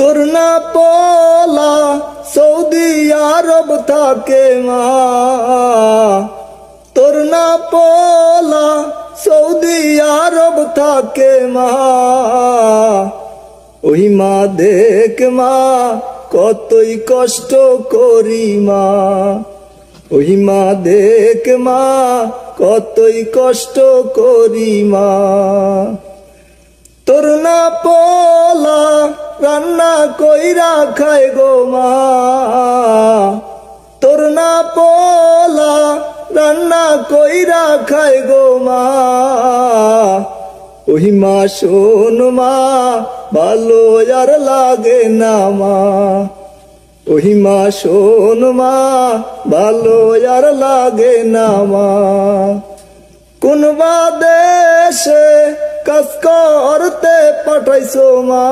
তোর না পোলা সৌদি আরব থাকে মা, তোর না পোলা সৌদি আরব থাকে মা। ওই মা দেখ মা কতই কষ্ট করি মা, ওই মা দেখ মা কতই কষ্ট করি মা। তোর না পোলা রান্না কইরা খায় গো মা, তোর না পোলা রান্না কইরা খায় গো মা। ওই মা শোন মা ভালো আর লাগে না মা, ওই মা শোন মা ভালো আর লাগে না মা। কোন বা দেশে কাজ করতে পাঠাইছো মা।